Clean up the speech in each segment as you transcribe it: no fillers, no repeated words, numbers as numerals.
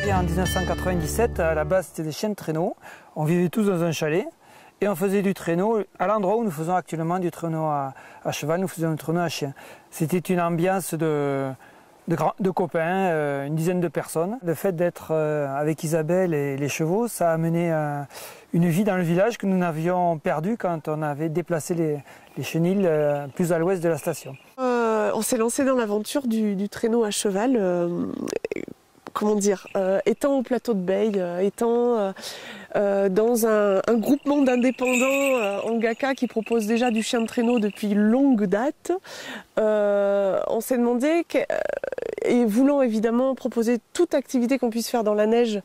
Et en 1997, à la base, c'était des chiens de traîneau. On vivait tous dans un chalet et on faisait du traîneau. À l'endroit où nous faisons actuellement du traîneau à cheval, nous faisions du traîneau à chien. C'était une ambiance de copains, une dizaine de personnes. Le fait d'être avec Isabelle et les chevaux, ça a amené une vie dans le village que nous n'avions perdue quand on avait déplacé les chenils plus à l'ouest de la station. On s'est lancé dans l'aventure du traîneau à cheval. Comment dire, étant au plateau de Beille, étant dans un groupement d'indépendants en Ngaka qui propose déjà du chien de traîneau depuis longue date, on s'est demandé, et voulant évidemment proposer toute activité qu'on puisse faire dans la neige,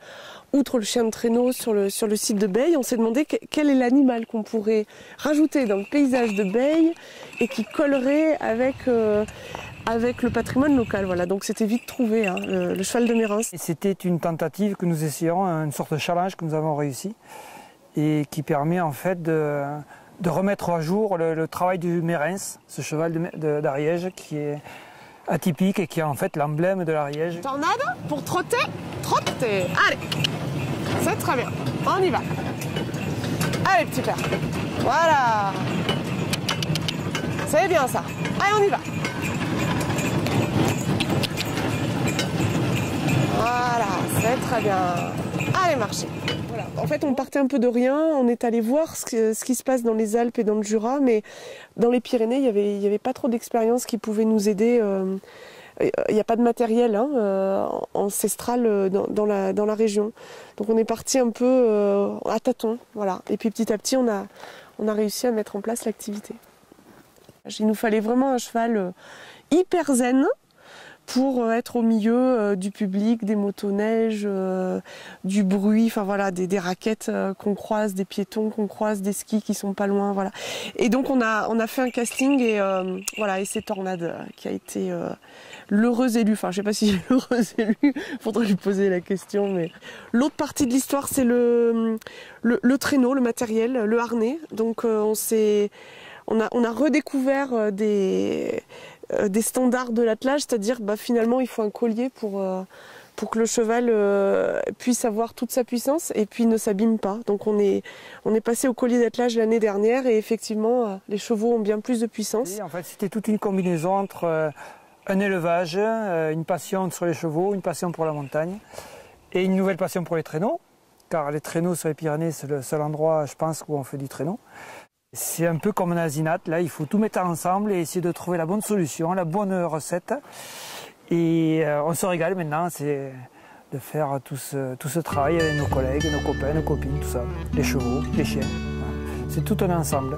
outre le chien de traîneau sur le site de Beille, on s'est demandé quel est l'animal qu'on pourrait rajouter dans le paysage de Beille et qui collerait avec le patrimoine local. Voilà. Donc c'était vite trouvé, hein, le cheval de Mérins. C'était une tentative que nous essayons, une sorte de challenge que nous avons réussi et qui permet en fait de remettre à jour le travail du Mérins, ce cheval d'Ariège qui est atypique et qui est en fait l'emblème de l'Ariège. Tornade pour trotter, trotter. Allez, c'est très bien, on y va. Allez petit père, voilà. C'est bien ça, allez on y va. Voilà, c'est très bien. Allez, marchez. Voilà. En fait, on partait un peu de rien. On est allé voir ce qui se passe dans les Alpes et dans le Jura, mais dans les Pyrénées, il y avait pas trop d'expérience qui pouvait nous aider. Il n'y a pas de matériel ancestral dans la région. Donc on est parti un peu à tâtons. Voilà. Et puis petit à petit, on a réussi à mettre en place l'activité. Il nous fallait vraiment un cheval hyper zen, pour être au milieu du public, des motoneiges, du bruit, enfin voilà, des raquettes qu'on croise, des piétons qu'on croise, des skis qui sont pas loin, voilà. Et donc on a fait un casting et voilà, et c'est Tornade qui a été l'heureux élu. Enfin, je sais pas si j'ai l'heureux élu, faudrait lui poser la question, mais l'autre partie de l'histoire, c'est le traîneau, le matériel, le harnais. Donc on a redécouvert des standards de l'attelage, c'est-à-dire finalement il faut un collier pour que le cheval puisse avoir toute sa puissance et puis ne s'abîme pas. Donc on est passé au collier d'attelage l'année dernière et effectivement les chevaux ont bien plus de puissance. Et en fait c'était toute une combinaison entre un élevage, une passion sur les chevaux, une passion pour la montagne et une nouvelle passion pour les traîneaux, car les traîneaux sur les Pyrénées c'est le seul endroit je pense où on fait du traîneau. C'est un peu comme un asinat, là il faut tout mettre ensemble et essayer de trouver la bonne solution, la bonne recette. Et on se régale maintenant, c'est de faire tout ce travail avec nos collègues, nos copains, nos copines, tout ça. Les chevaux, les chiens, voilà. C'est tout un ensemble.